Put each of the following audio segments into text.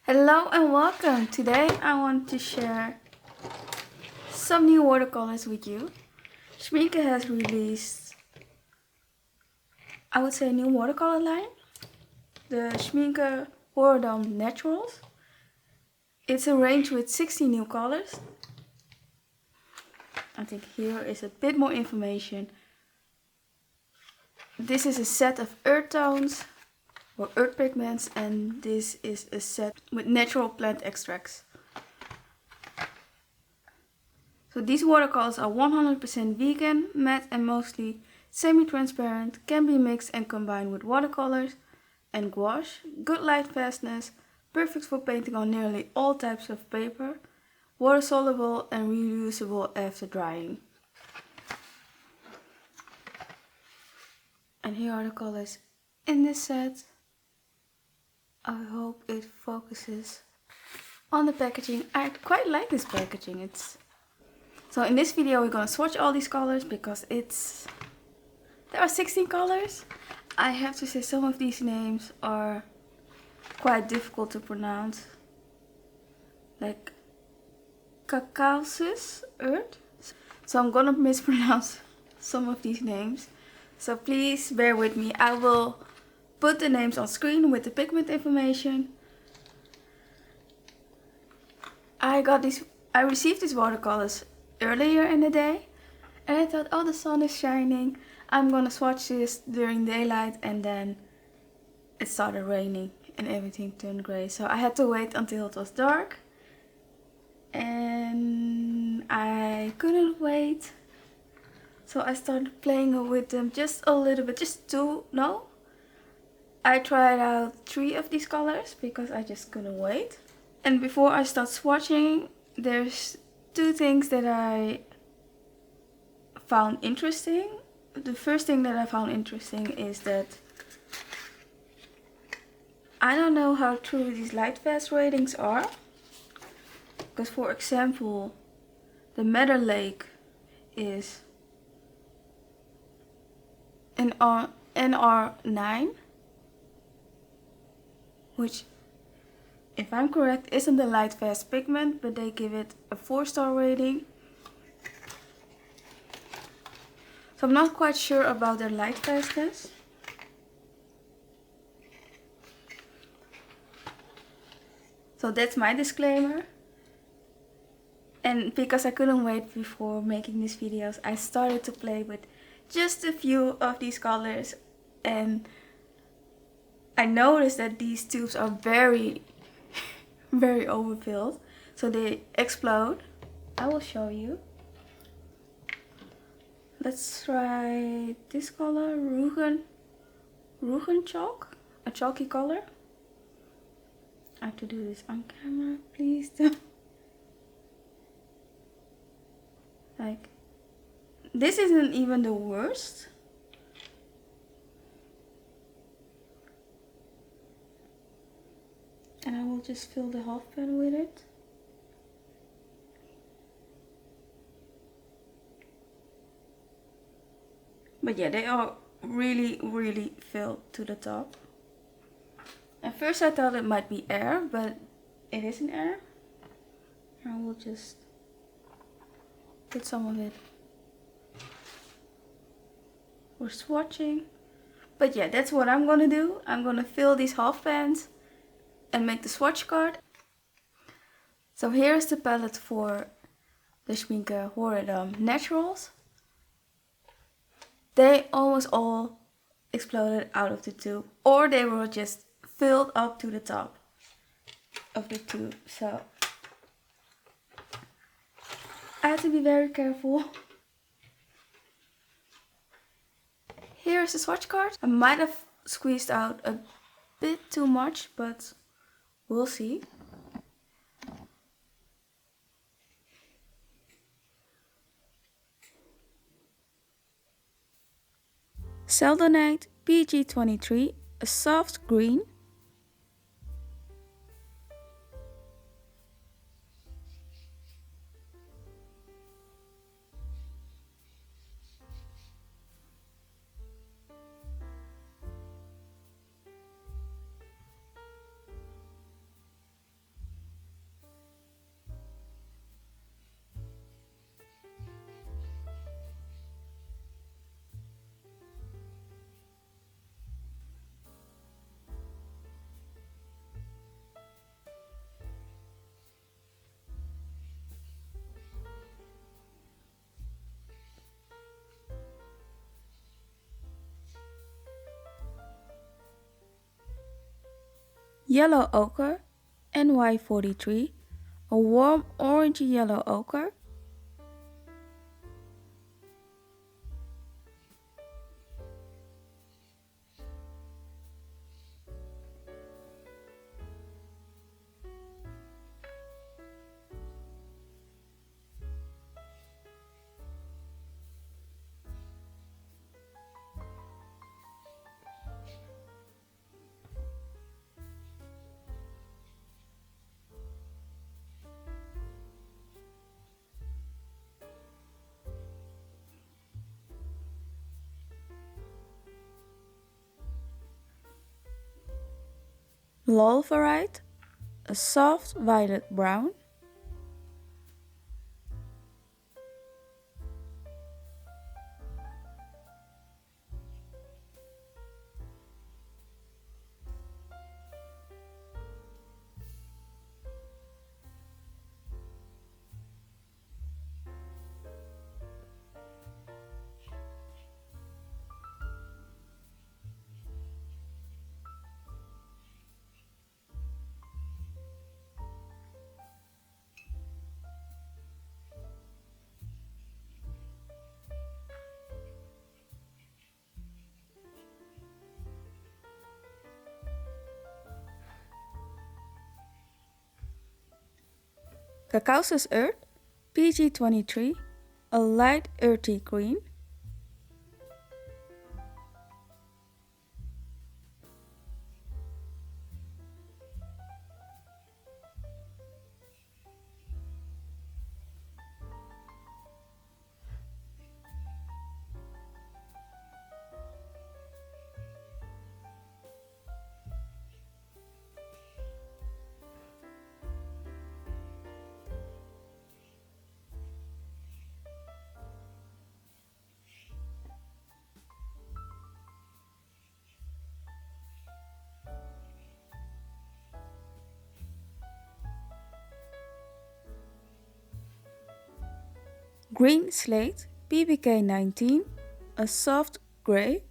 Hello and welcome. Today I want to share some new watercolors with you. Schmincke has released, I would say, a new watercolor line. The Schmincke Horadam Naturals. It's a range with 60 new colors. I think here is a bit more information. This is a set of earth tones or earth pigments, and this is a set with natural plant extracts. So these watercolors are 100% vegan, matte and mostly semi-transparent, can be mixed and combined with watercolors and gouache, good light fastness, perfect for painting on nearly all types of paper, water soluble and reusable after drying. And here are the colors in this set. I hope it focuses on the packaging. I quite like this packaging. So in this video we're gonna swatch all these colors because there are 16 colors. I have to say some of these names are quite difficult to pronounce. Like Caucasus Earth. So I'm gonna mispronounce some of these names. So please bear with me. I will put the names on screen with the pigment information. I received these watercolors earlier in the day and I thought, oh, the sun is shining, I'm gonna swatch this during daylight, and then it started raining and everything turned gray. So I had to wait until it was dark and I couldn't wait. So I started playing with them just a little bit, I tried out 3 of these colors because I just couldn't wait. And before I start swatching, there's 2 things that I found interesting. The first thing that I found interesting is that I don't know how true these light fast ratings are. Because for example, the Madder Lake is NR9. Which, if I'm correct, isn't a light fast pigment, but they give it a 4-star rating. So I'm not quite sure about their light fastness. So that's my disclaimer. And because I couldn't wait before making these videos, I started to play with just a few of these colors, and I noticed that these tubes are very, very overfilled, so they explode. I will show you. Let's try this color, Rugen chalk, a chalky color. I have to do this on camera, please don't. Like, this isn't even the worst. And I will just fill the half pan with it. But yeah, they are really, really filled to the top. At first I thought it might be air, but it isn't air. I will just put some of it for swatching. But yeah, that's what I'm gonna do. I'm gonna fill these half pans and make the swatch card. So here's the palette for the Schmincke Horadam Naturals. They almost all exploded out of the tube, or they were just filled up to the top of the tube. So I had to be very careful. Here's the swatch card. I might have squeezed out a bit too much, but we'll see. Seldonite PG23, a soft green. yellow ochre, NY43, a warm orangey yellow ochre, Lolvarite, a soft violet brown, Caucasus earth, PG23, a light earthy green, green slate, PBK19, a soft grey,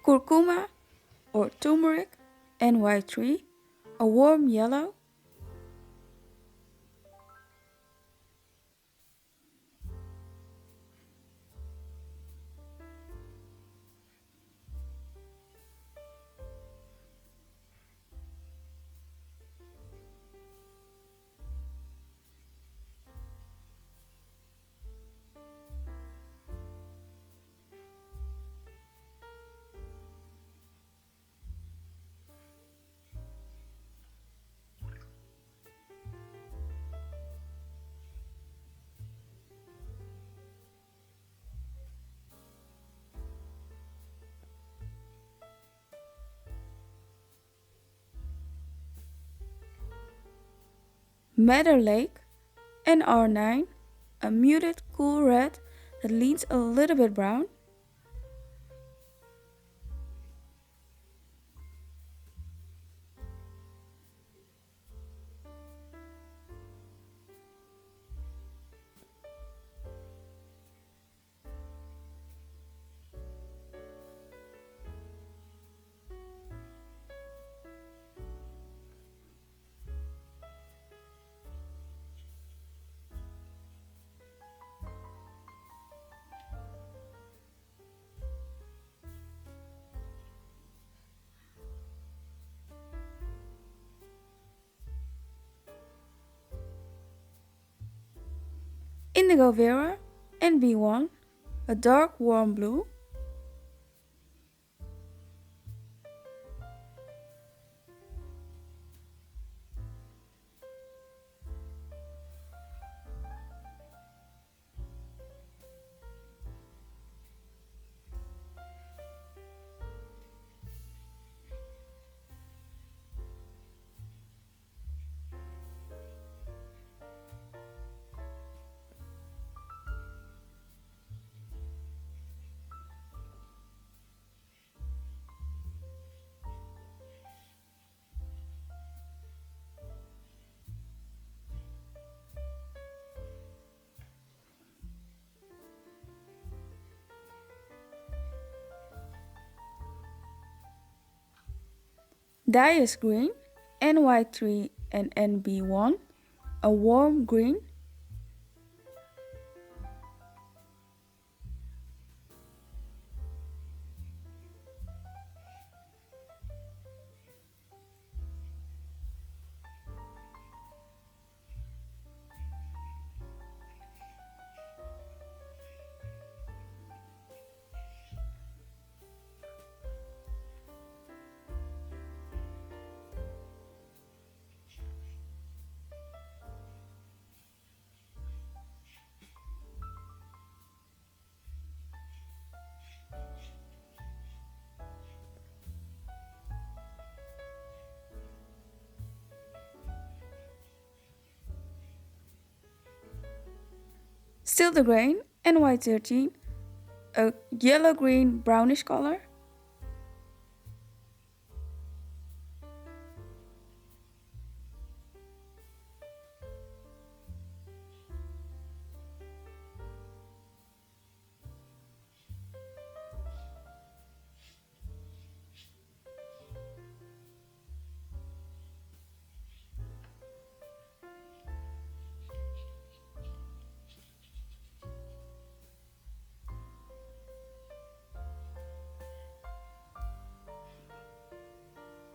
curcuma or turmeric, NY3, a warm yellow, Madder Lake, NR9, a muted cool red that leans a little bit brown, Indigo Vera, NB1, a dark warm blue, Dyes green, NY3 and NB1, a warm green. Still the grain, NY13, a yellow-green brownish color.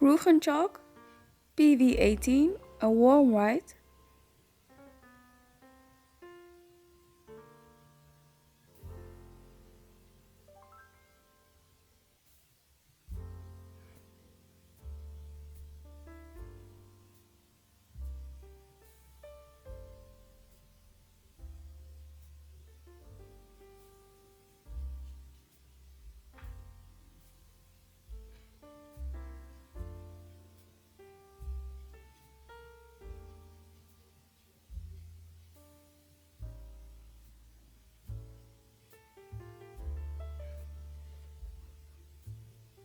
Rugen chalk, PV18, a warm white.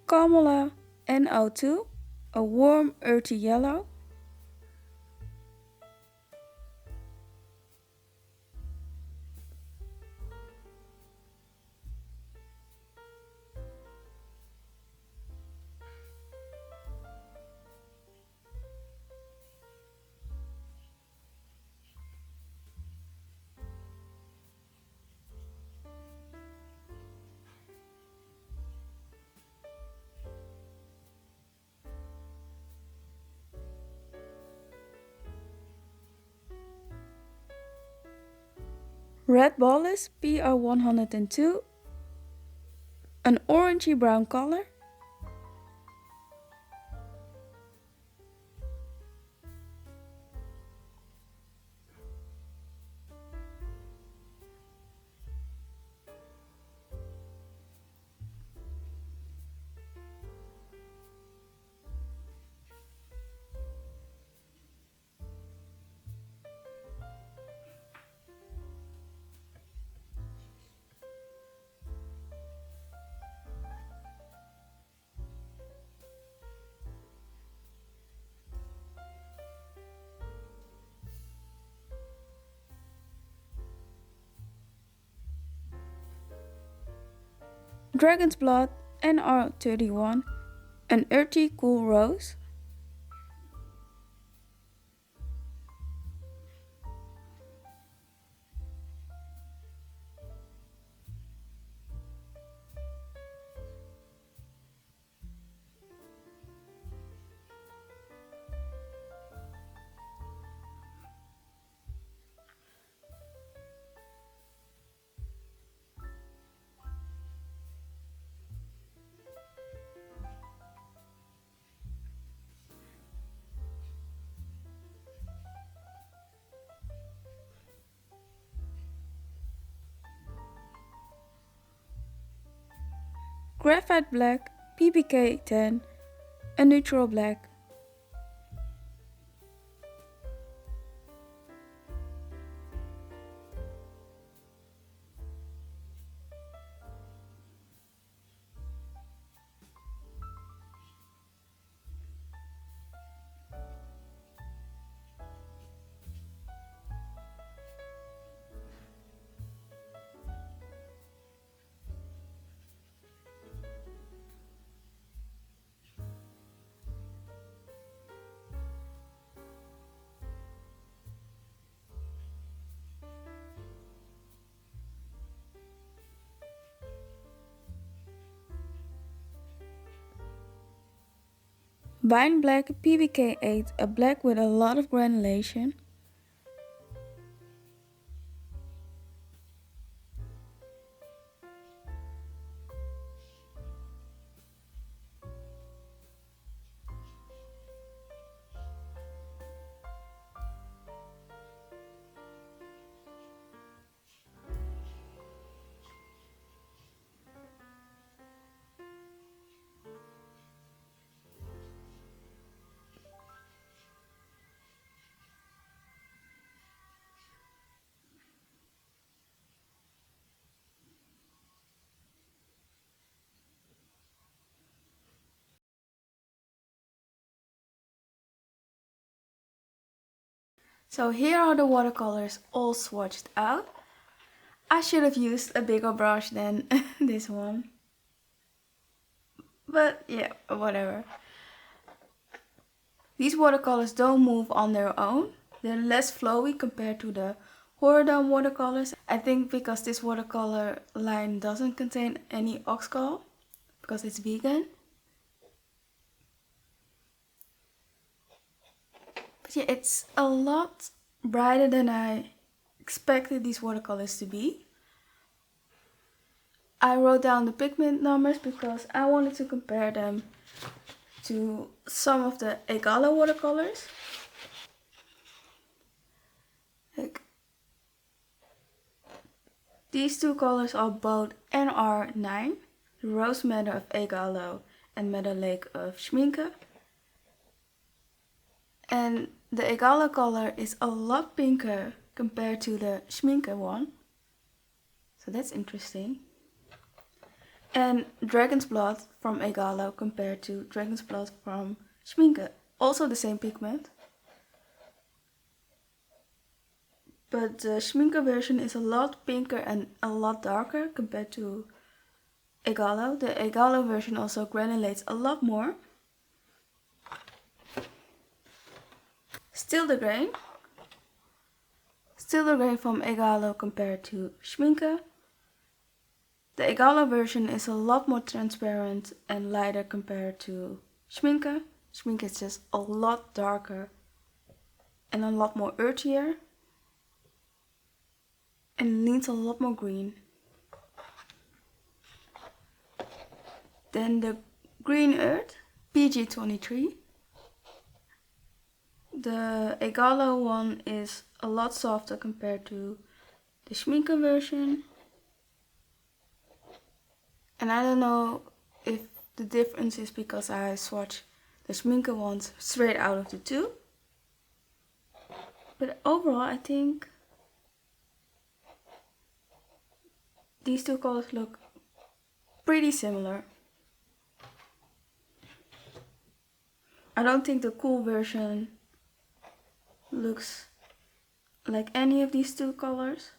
Carmela, NO2, a warm earthy yellow. Red Ballis, PR102, an orangey brown color. Dragon's Blood, NR31, an earthy cool rose. Graphite Black, PBK10, a neutral black. Wine Black PVK8, a black with a lot of granulation. So here are the watercolors all swatched out. I should have used a bigger brush than this one. But yeah, whatever. These watercolors don't move on their own. They're less flowy compared to the Horadam watercolors. I think because this watercolor line doesn't contain any ox gall, because it's vegan. But yeah, it's a lot brighter than I expected these watercolors to be. I wrote down the pigment numbers because I wanted to compare them to some of the Egala watercolors. Like, these two colors are both NR9, the Rose Madder of Egalo and Meadow Lake of Schmincke. And the Egala color is a lot pinker compared to the Schmincke one. So that's interesting. And Dragon's Blood from Egalo compared to Dragon's Blood from Schmincke. Also the same pigment. But the Schmincke version is a lot pinker and a lot darker compared to Egalo. The Egalo version also granulates a lot more. Still the grain from Egalo compared to Schmincke. The Egala version is a lot more transparent and lighter compared to Schmincke. Schmincke is just a lot darker and a lot more earthier. And leans a lot more green. Then the Green Earth, PG23. The Egalo one is a lot softer compared to the Schmincke version. And I don't know if the difference is because I swatched the Schmincke ones straight out of the two. But overall I think these two colors look pretty similar. I don't think the cool version looks like any of these two colors.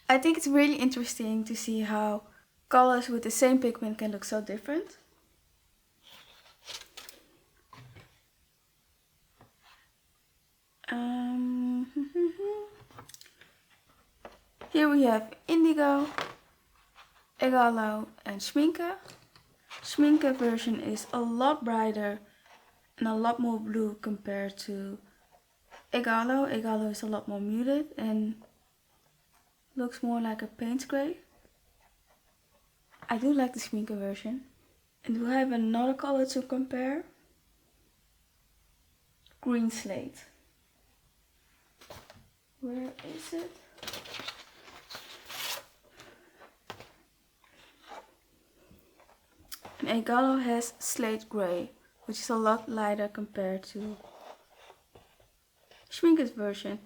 I think it's really interesting to see how colors with the same pigment can look so different. Here we have Indigo, Egalo and Schmincke. Schmincke version is a lot brighter and a lot more blue compared to Egalo. Egalo is a lot more muted and looks more like a paint gray. I do like the Schmincke version. And do I have another color to compare? Green Slate. Where is it? And Egalo has Slate Gray, which is a lot lighter compared to Schmincke's version.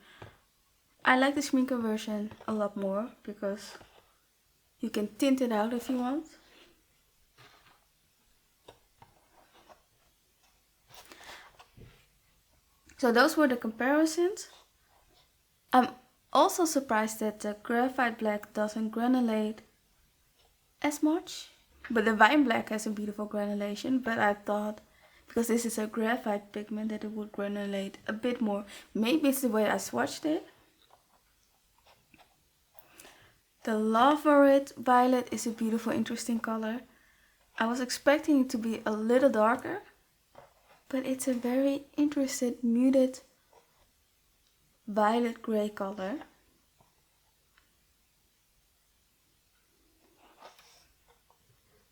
I like the Schmincke version a lot more because you can tint it out if you want. So those were the comparisons. I'm also surprised that the graphite black doesn't granulate as much. But the wine black has a beautiful granulation, but I thought because this is a graphite pigment that it would granulate a bit more. Maybe it's the way I swatched it. The Lava Violet is a beautiful, interesting color. I was expecting it to be a little darker, but it's a very interesting, muted violet gray color.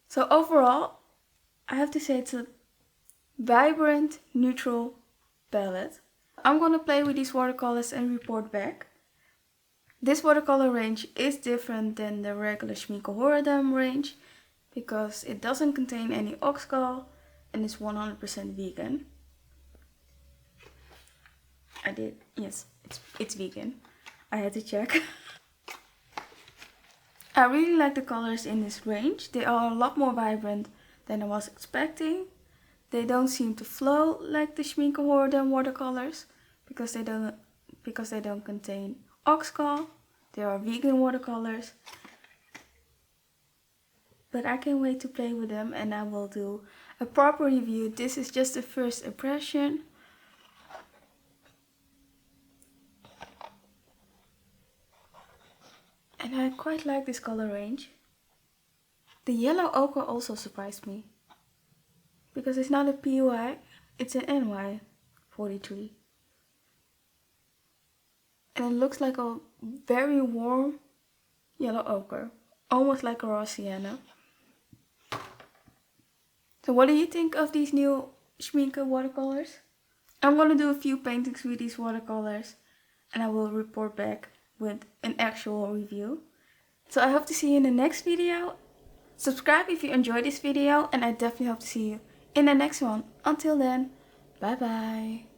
So overall, I have to say it's a vibrant, neutral palette. I'm gonna play with these watercolors and report back. This watercolor range is different than the regular Schmincke Horadam range because it doesn't contain any oxgal and it's 100% vegan. Yes, it's vegan. I had to check. I really like the colors in this range. They are a lot more vibrant than I was expecting. They don't seem to flow like the Schmincke Horadam watercolors because they don't contain oxgal. They are vegan watercolors. But I can't wait to play with them and I will do a proper review. This is just a first impression. And I quite like this color range. The yellow ochre also surprised me. Because it's not a PY, it's an NY 43. And it looks like a very warm yellow ochre. Almost like a raw sienna. So what do you think of these new Schmincke watercolors? I'm gonna do a few paintings with these watercolors. And I will report back with an actual review. So I hope to see you in the next video. Subscribe if you enjoyed this video. And I definitely hope to see you in the next one. Until then, bye bye.